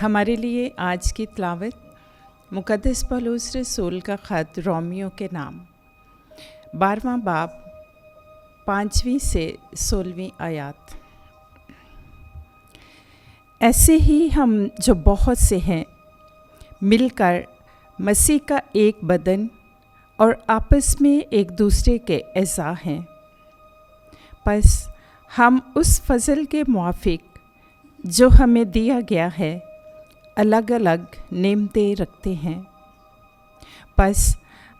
हमारे लिए आज की तिलावत मुक़द्दस पौलुस रसूल का ख़त रोमियो के नाम 12वां बाब 5वीं से 16वीं आयत। ऐसे ही हम जो बहुत से हैं मिलकर मसीह का एक बदन और आपस में एक दूसरे के अज़ा हैं। बस हम उस फजल के मुआफिक जो हमें दिया गया है अलग अलग नेमतें रखते हैं। बस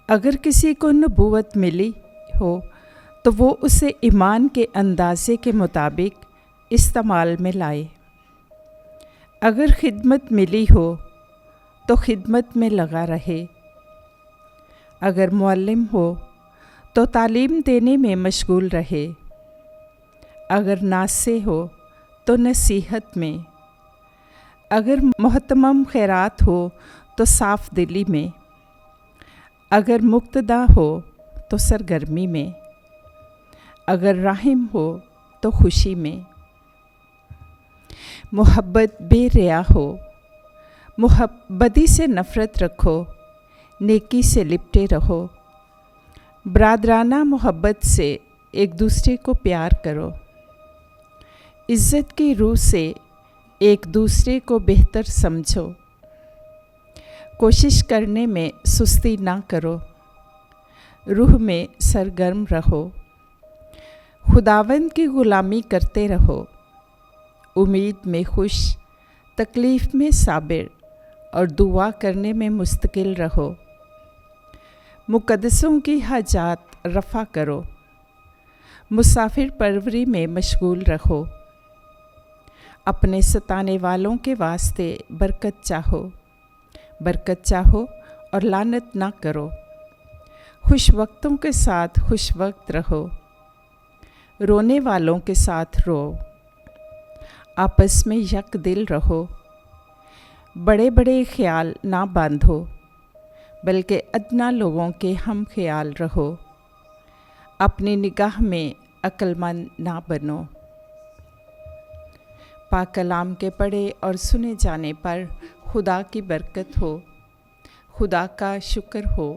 अगर किसी को नबूवत मिली हो तो वो उसे ईमान के अंदाज़े के मुताबिक इस्तेमाल में लाए। अगर खिदमत मिली हो तो खिदमत में लगा रहे। अगर मुअल्लिम हो तो तालीम देने में मशगूल रहे। अगर नासे हो तो नसीहत में। अगर मोहतमम खैरात हो तो साफ़ दिली में। अगर मुक्तदा हो तो सरगर्मी में। अगर राहिम हो तो खुशी में। मोहब्बत बेरिया हो। बदी से नफ़रत रखो, नेकी से लिपटे रहो। बरादराना मोहब्बत से एक दूसरे को प्यार करो। इज़्ज़त की रूह से एक दूसरे को बेहतर समझो। कोशिश करने में सुस्ती ना करो। रूह में सरगर्म रहो। खुदावंद की ग़ुलामी करते रहो। उम्मीद में खुश, तकलीफ़ में साबिर और दुआ करने में मुस्तकिल रहो। मुक़द्दसों की हाजात रफ़ा करो। मुसाफिर परवरी में मशगूल रहो। अपने सताने वालों के वास्ते बरकत चाहो और लानत ना करो। खुश वक्तों के साथ खुश वक्त रहो। रोने वालों के साथ रो। आपस में यक दिल रहो। बड़े बड़े ख्याल ना बांधो, बल्कि अदना लोगों के हम ख्याल रहो। अपनी निगाह में अक्लमंद ना बनो। पाक कलाम के पढ़े और सुने जाने पर खुदा की बरकत हो। खुदा का शुक्र हो।